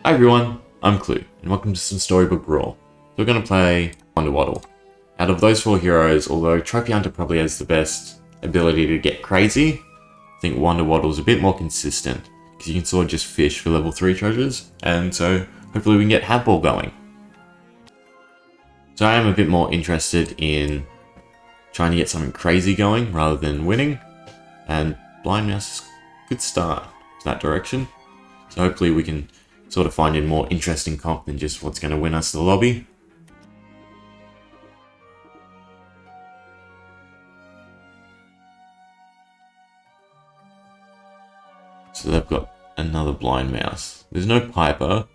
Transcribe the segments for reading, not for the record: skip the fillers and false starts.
Hi everyone, I'm Kloo, and welcome to some Storybook Brawl. So we're going to play Wonder Waddle. Out of those four heroes, although Trophy Hunter probably has the best ability to get crazy, I think Wonder Waddle is a bit more consistent, because you can sort of just fish for level 3 treasures, and so hopefully we can get Hatball going. So I am a bit more interested in trying to get something crazy going rather than winning, and Blind Mouse is a good start in that direction. So hopefully we can sort of find a more interesting comp than just what's going to win us the lobby. So they've got another Blind Mouse. There's no Piper,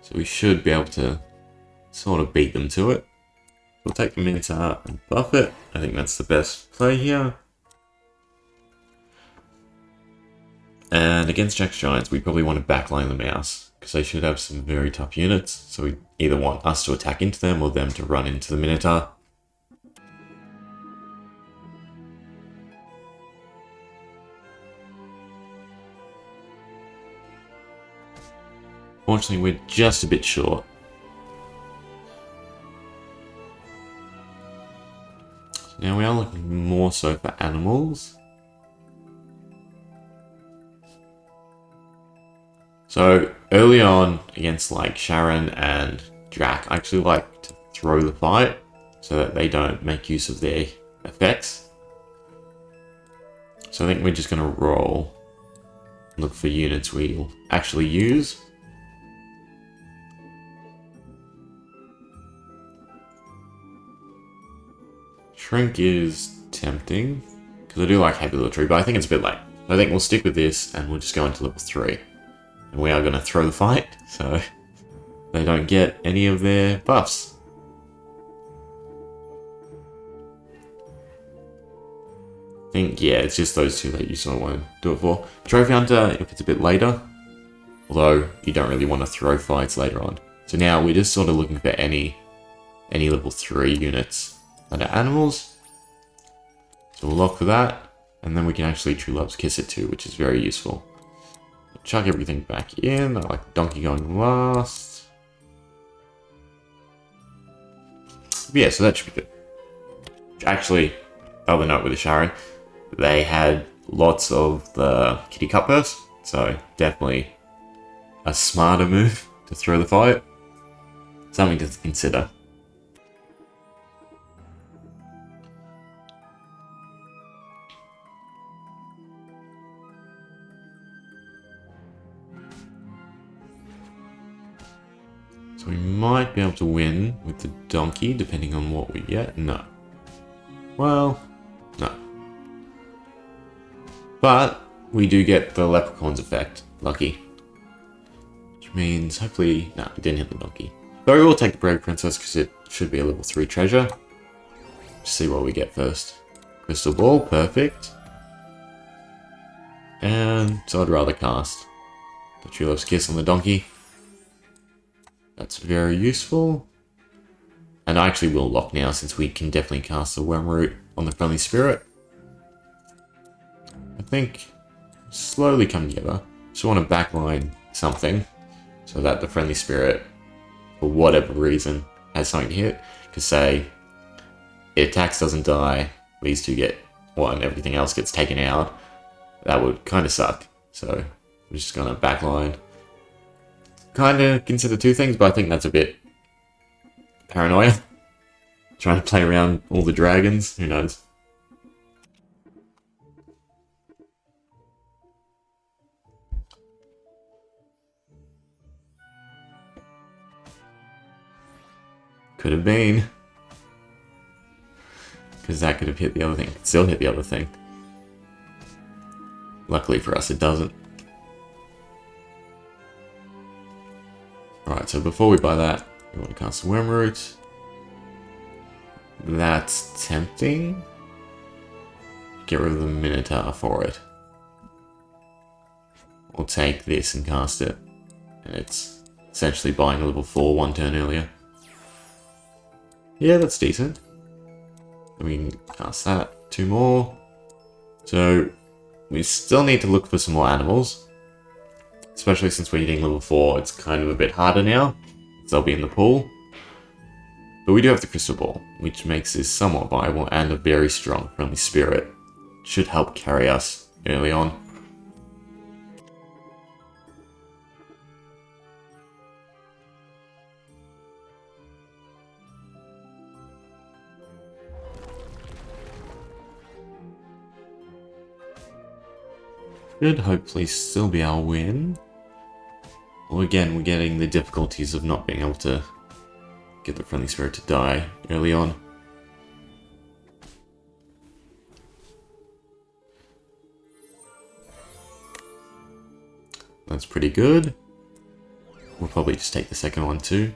so we should be able to sort of beat them to it. We'll take the Minotaur and buff it. I think that's the best play here. And against Jack's Giants, we probably want to backline the mouse, because they should have some very tough units. So we either want us to attack into them or them to run into the Minotaur. Fortunately, we're just a bit short. Now we are looking more so for animals. So early on against like Sharon and Jack, I actually like to throw the fight so that they don't make use of their effects. So I think we're just going to roll, look for units we'll actually use. Shrink is tempting, because I do like Happy Little Tree, but I think it's a bit late. I think we'll stick with this, and we'll just go into level 3. And we are going to throw the fight, so they don't get any of their buffs. I think, yeah, it's just those two that you sort of want to do it for. Trophy Hunter, if it's a bit later, although you don't really want to throw fights later on. So now we're just sort of looking for any level 3 units that are animals. So we'll lock for that, and then we can actually True Love's Kiss it too, which is very useful. Chuck everything back in. I like Donkey going last. But yeah, so that should be good. Actually, other note with the Sharon, they had lots of the Kitty Cup Purse, so definitely a smarter move to throw the fight. Something to consider. We might be able to win with the donkey, depending on what we get. No. Well, no. But we do get the leprechaun's effect. Lucky. Which means, hopefully... No, we didn't hit the donkey. But we will take the Brave Princess, because it should be a level 3 treasure. Let's see what we get first. Crystal Ball, perfect. And so I'd rather cast the True Love's Kiss on the donkey. That's very useful. And I actually will lock now, since we can definitely cast the Wormroot on the Friendly Spirit. I think slowly come together. Just want to backline something so that the Friendly Spirit, for whatever reason, has something to hit. Because say, it attacks, doesn't die, these two get one, everything else gets taken out. That would kind of suck. So we're just going to backline. Kind of consider two things, but I think that's a bit paranoia. Trying to play around all the dragons, who knows. Could have been. Because that could have hit the other thing. Still hit the other thing. Luckily for us, it doesn't. Alright, so before we buy that, we want to cast Wormroot. That's tempting. Get rid of the Minotaur for it. We'll take this and cast it. And it's essentially buying a level 4 one turn earlier. Yeah, that's decent. We can cast that. 2 more. So we still need to look for some more animals. Especially since we're hitting level 4, it's kind of a bit harder now. So they'll be in the pool. But we do have the Crystal Ball, which makes this somewhat viable and a very strong friendly spirit. Should help carry us early on. Should hopefully still be our win. Well, again, we're getting the difficulties of not being able to get the friendly spirit to die early on. That's pretty good. We'll probably just take the second one too.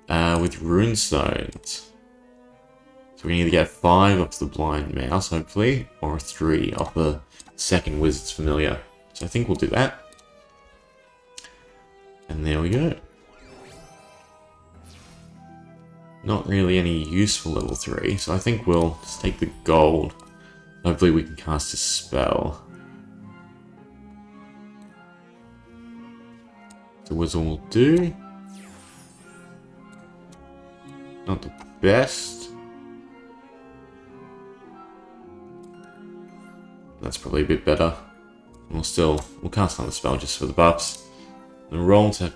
With runestones. So we can either get 5 off the blind mouse, hopefully, or 3 off the second wizard's familiar. So I think we'll do that. And there we go. Not really any useful level 3, so I think we'll just take the gold. Hopefully we can cast a spell. So wizard will do. Not the best. That's probably a bit better. We'll cast another spell just for the buffs. And roll to have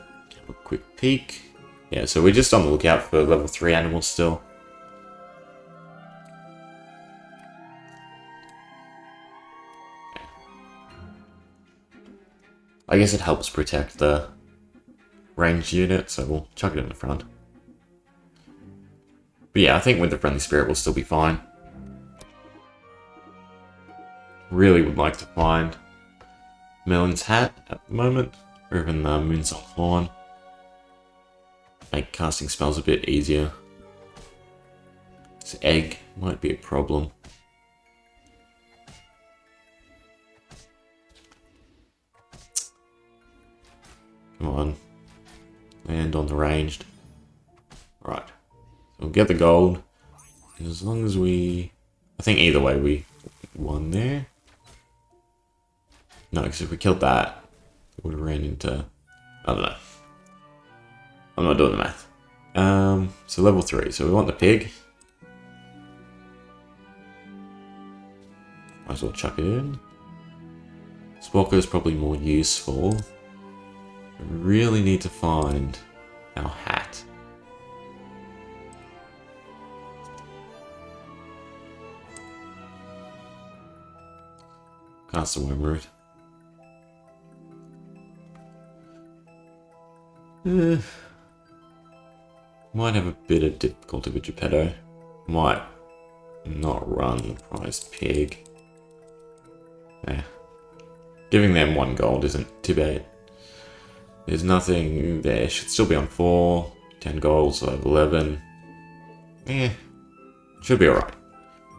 a quick peek. Yeah, so we're just on the lookout for level 3 animals still. I guess it helps protect the ranged unit, so we'll chuck it in the front. But yeah, I think with the friendly spirit we'll still be fine. Really would like to find Melon's hat at the moment, or even the Moonsalt Horn. Make casting spells a bit easier. This egg might be a problem. Come on. Land on the ranged. Right. So we'll get the gold. And as long as we... I think either way we won there. No, because if we killed that, it would have ran into... I don't know. I'm not doing the math. So level 3. So we want the pig. Might as well chuck it in. Sporker is probably more useful. We really need to find our hat. Cast the Wormroot. Might have a bit of difficulty with Geppetto. Might not run the prized pig. Giving them 1 gold isn't too bad. There's nothing there. Should still be on 4. 10 gold, so I have 11. Should be alright.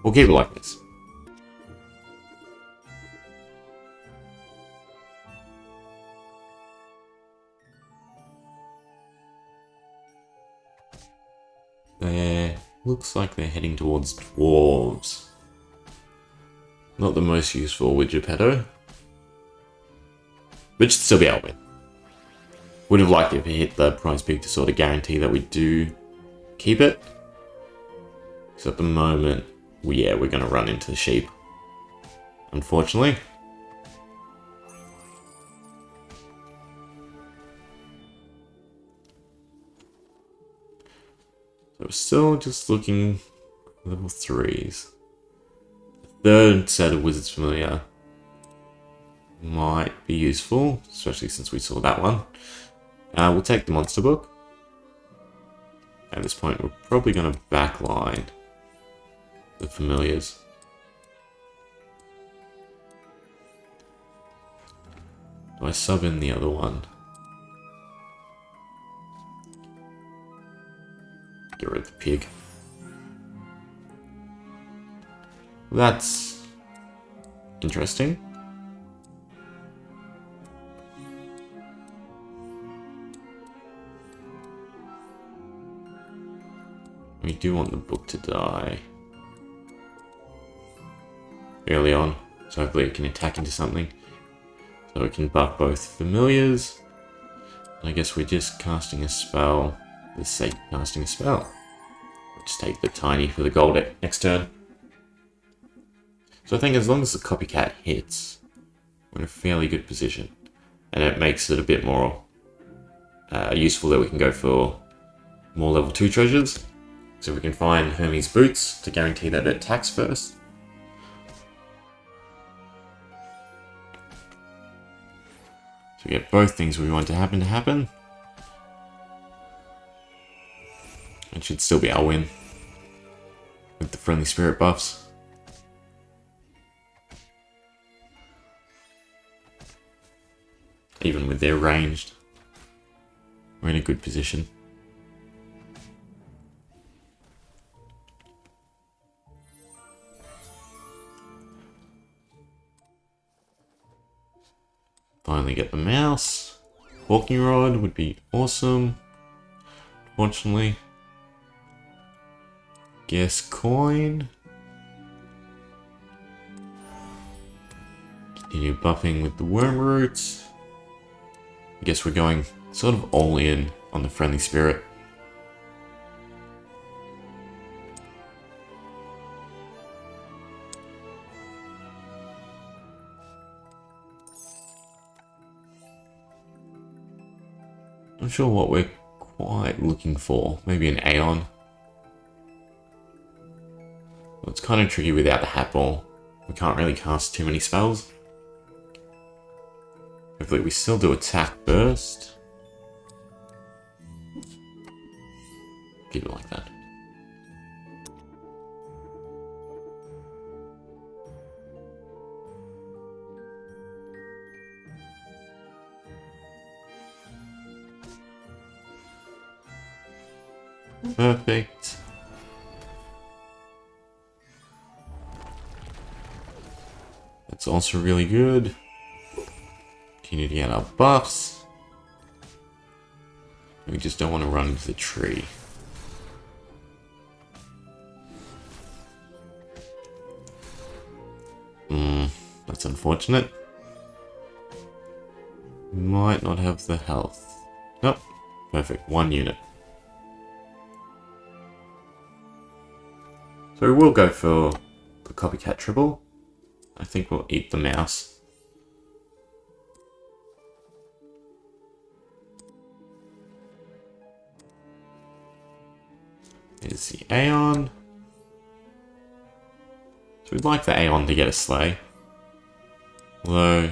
We'll keep it like this. Looks like they're heading towards dwarves. Not the most useful with Geppetto. But should still be our win. Would have liked it if it hit the prize pig to sort of guarantee that we do keep it. Because at the moment, we're going to run into the sheep. Unfortunately. So we're still just looking for level 3s. The third set of Wizard's Familiar might be useful, especially since we saw that one. We'll take the monster book. At this point, we're probably going to backline the familiars. Do I sub in the other one? Get rid of the pig. That's interesting. We do want the book to die early on, so hopefully it can attack into something. So we can buff both familiars. I guess we're just casting a spell for the sake of casting a spell. We'll just take the tiny for the gold next turn. So I think as long as the copycat hits, we're in a fairly good position. And it makes it a bit more useful that we can go for more level 2 treasures. So we can find Hermes' boots to guarantee that it attacks first. So we get both things we want to happen. It should still be our win with the friendly spirit buffs. Even with their ranged, we're in a good position. Finally get the mouse. Walking rod would be awesome. Unfortunately. Guess coin. Continue buffing with the worm roots. I guess we're going sort of all in on the friendly spirit. Not sure what we're quite looking for. Maybe an Aeon. Well, it's kind of tricky without the hat ball. We can't really cast too many spells. Hopefully we still do attack burst. Keep it like that. Perfect. That's also really good. Continue to get our buffs. We just don't want to run into the tree. That's unfortunate. Might not have the health. Nope. Perfect. 1 unit. So we'll go for the copycat triple. I think we'll eat the mouse. There's the Aeon. So we'd like the Aeon to get a slay. Although,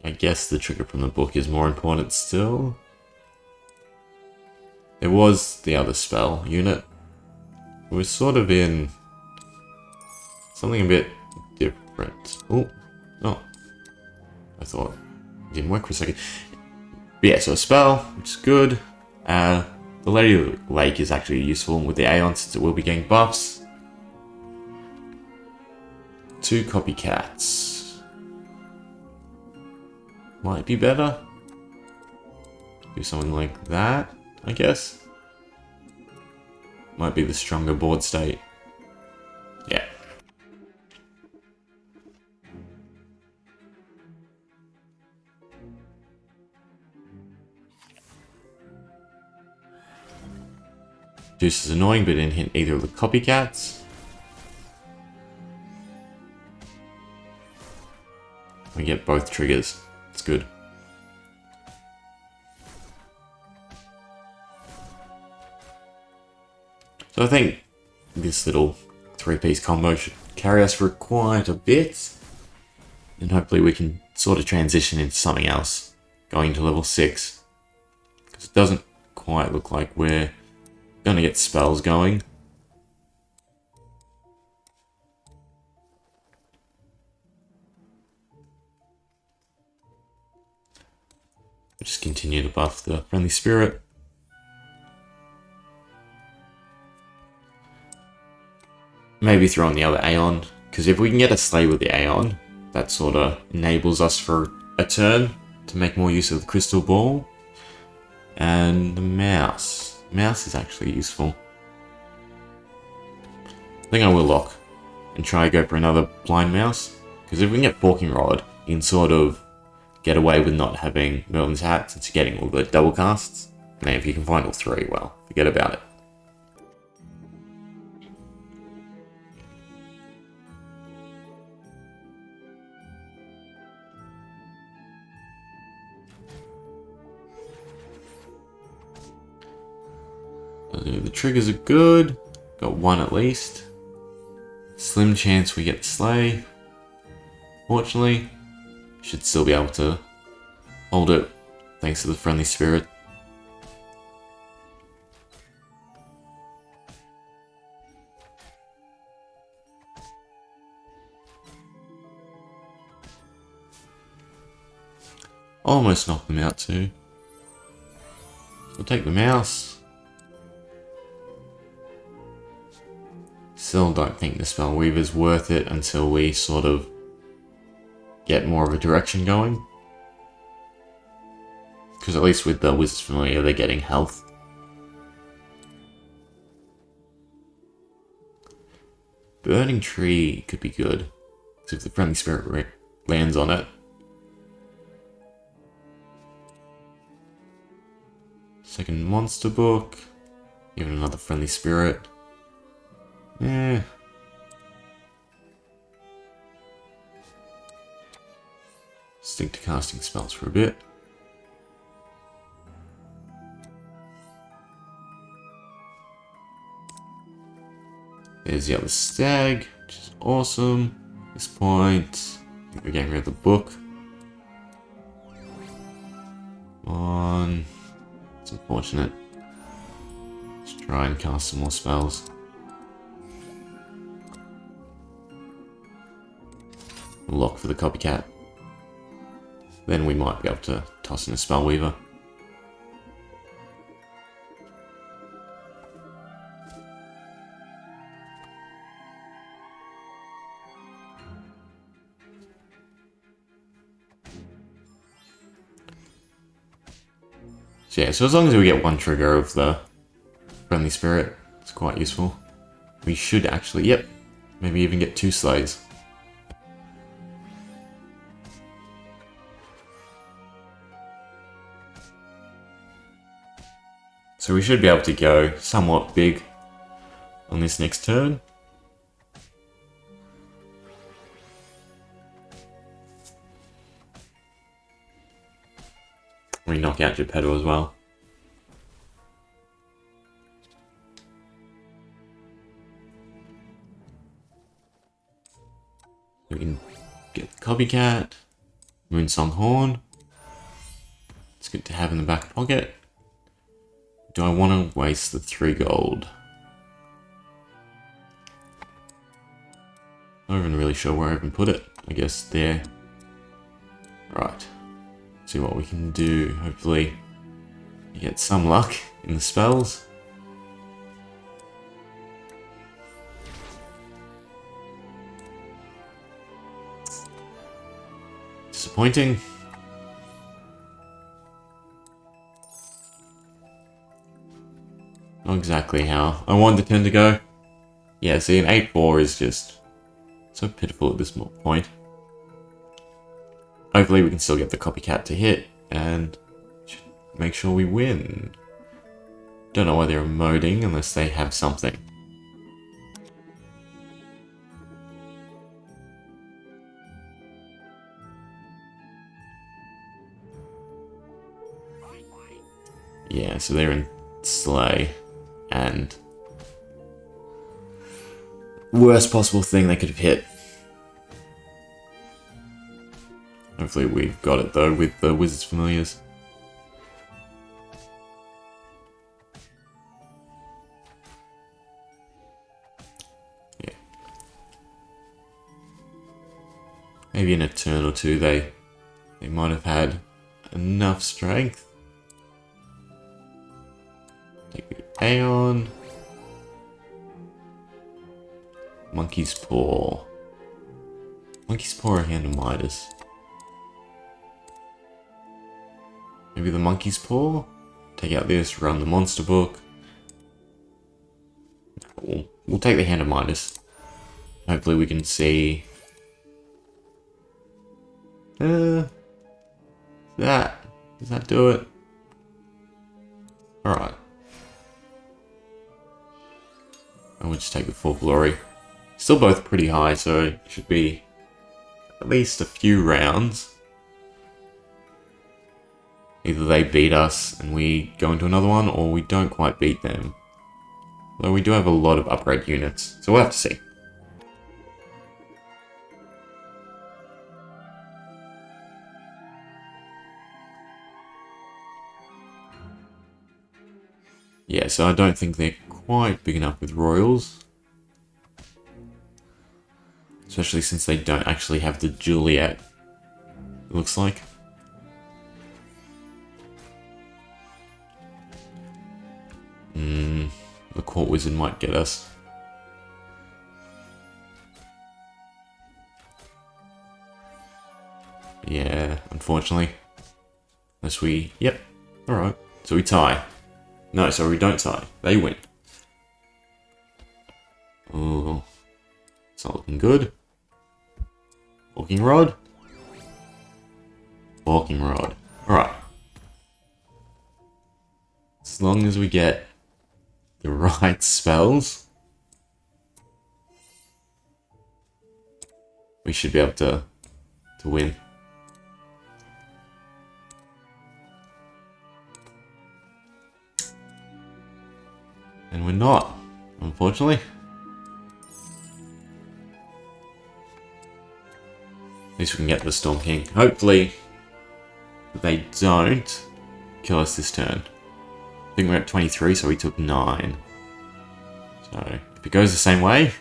I guess the trigger from the book is more important still. There was the other spell unit. We're sort of in something a bit different. Oh, no. I thought it didn't work for a second. But yeah, so a spell, which is good. The Lady of the Lake is actually useful with the Aeon since it will be getting buffs. 2 copycats. Might be better. Do something like that, I guess. Might be the stronger board state. Yeah. Juice is annoying, but didn't hit either of the copycats. We get both triggers. It's good. So I think this little 3-piece combo should carry us for quite a bit. And hopefully we can sort of transition into something else going to level 6. Because it doesn't quite look like we're going to get spells going. We'll just continue to buff the friendly spirit. Maybe throw in the other Aeon, because if we can get a slay with the Aeon, that sort of enables us for a turn to make more use of the crystal ball. And the mouse. Mouse is actually useful. I think I will lock and try to go for another blind mouse, because if we can get forking rod, you can sort of get away with not having Merlin's hat since you're getting all the double casts. And then if you can find all 3, well, forget about it. The triggers are good. Got 1 at least. Slim chance we get the Slay. Fortunately, should still be able to hold it thanks to the friendly spirit. Almost knocked them out too. We'll take the mouse. Still don't think the Spell Weaver's worth it until we sort of get more of a direction going. Because at least with the Wizard's Familiar, they're getting health. Burning Tree could be good. Because if the Friendly Spirit lands on it. Second Monster Book. Even another Friendly Spirit. Yeah. Stick to casting spells for a bit. There's the other stag, which is awesome. At this point, I think we're getting rid of the book. Come on. It's unfortunate. Let's try and cast some more spells. Lock for the copycat. Then we might be able to toss in a Spell Weaver. So yeah, so as long as we get 1 trigger of the Friendly Spirit, it's quite useful. We should actually, yep, maybe even get 2 slays. So we should be able to go somewhat big on this next turn. We knock out Geppetto as well. We can get the Copycat, Moonsong Horn. It's good to have in the back pocket. Do I want to waste the 3 gold? Not even really sure where I even put it. I guess there. Right. See what we can do. Hopefully get some luck in the spells. Disappointing. Not exactly how I wanted the turn to go. Yeah, see, an 8-4 is just so pitiful at this point. Hopefully we can still get the Copycat to hit and make sure we win. Don't know why they're emoting unless they have something. Yeah, so they're in Slay. And worst possible thing they could have hit. Hopefully we've got it though with the Wizard's Familiars. Yeah. Maybe in a turn or two they might have had enough strength. Take the Aeon. Monkey's Paw. Monkey's Paw or Hand of Midas? Maybe the Monkey's Paw? Take out this, run the Monster Book. We'll take the Hand of Midas. Hopefully we can see... Does that do it? Alright. And we'll just take the full glory. Still both pretty high, so it should be at least a few rounds. Either they beat us and we go into another one, or we don't quite beat them. Though we do have a lot of upgrade units, so we'll have to see. Yeah, so I don't think they're quite big enough with royals. Especially since they don't actually have the Juliet, it looks like. The Court Wizard might get us. Yeah, unfortunately. Unless we... Yep. Alright. So we tie. No, so we don't tie. They win. Oh. It's not looking good. Walking Rod. Walking Rod. Alright. As long as we get the right spells, we should be able to win. And we're not, unfortunately. At least we can get the Storm King. Hopefully, they don't kill us this turn. I think we're at 23, so we took 9. So, if it goes the same way,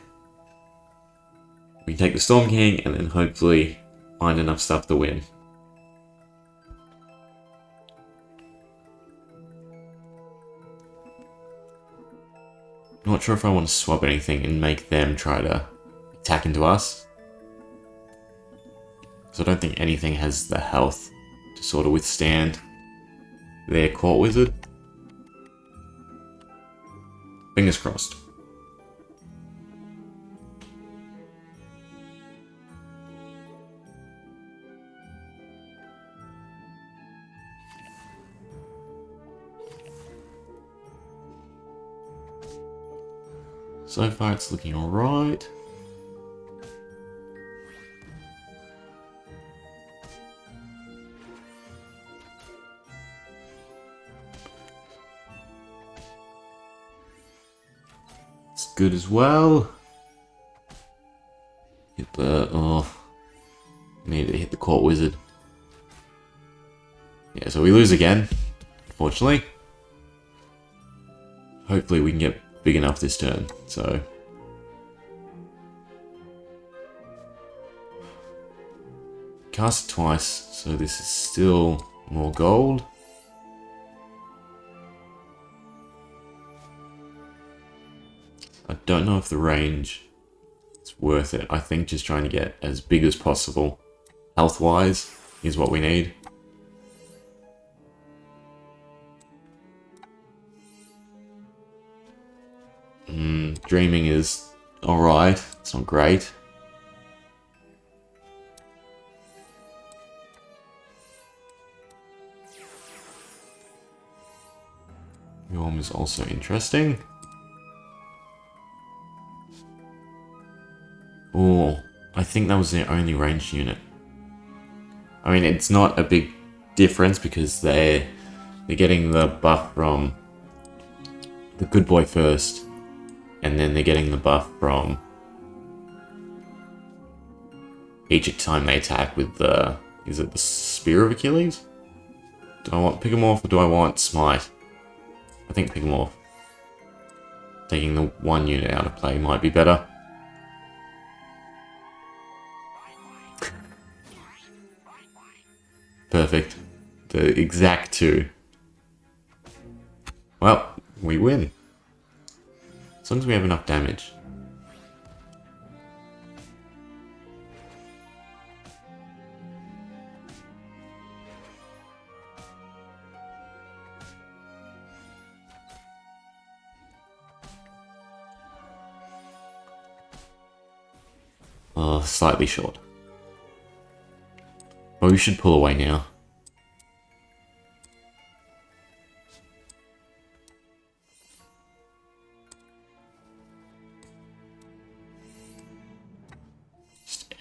we take the Storm King and then hopefully find enough stuff to win. Not sure if I want to swap anything and make them try to attack into us. So I don't think anything has the health to sort of withstand their Court Wizard. Fingers crossed. So far it's looking alright. It's good as well. Hit the... oh. Need to hit the Court Wizard. Yeah, so we lose again, unfortunately. Hopefully we can get big enough this turn, so... Cast it twice, so this is still more gold. I don't know if the range is worth it. I think just trying to get as big as possible, health-wise, is what we need. Dreaming is alright. It's not great. Yorm is also interesting. Oh, I think that was their only ranged unit. I mean, it's not a big difference because they're getting the buff from the good boy first. And then they're getting the buff from each time they attack with the... is it the Spear of Achilles? Do I want Pickamorph or do I want Smite? I think Pickamorph. Taking the one unit out of play might be better. Perfect. The exact 2. Well, we win. As long as we have enough damage. Oh, slightly short. But we should pull away now.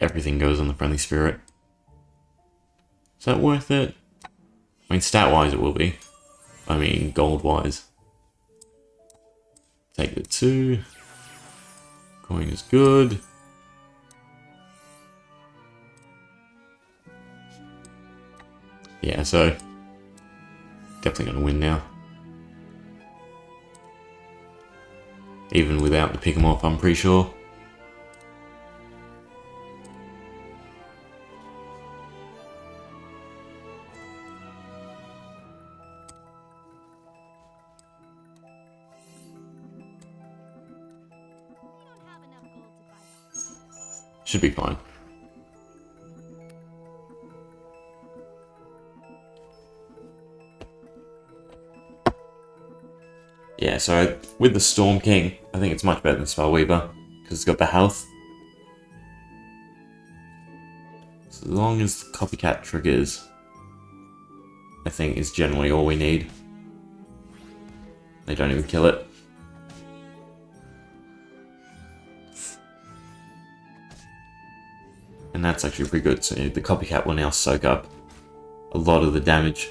everything goes on the friendly spirit. Is that worth it? I mean, stat-wise it will be. I mean, gold-wise. Take the 2. Coin is good. Yeah, so definitely going to win now. Even without the pick 'em off, I'm pretty sure. Should be fine. Yeah, so with the Storm King, I think it's much better than Spellweaver, because it's got the health. So as long as the copycat triggers, I think is generally all we need. They don't even kill it. And that's actually pretty good, so the copycat will now soak up a lot of the damage.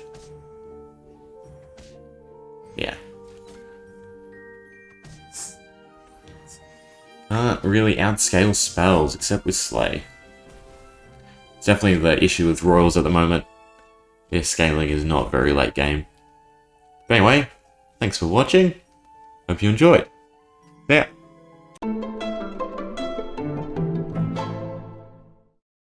Yeah. Can't really outscale spells, except with Slay. It's definitely the issue with Royals at the moment. Their scaling is not very late game. But anyway, thanks for watching. Hope you enjoyed. Yeah.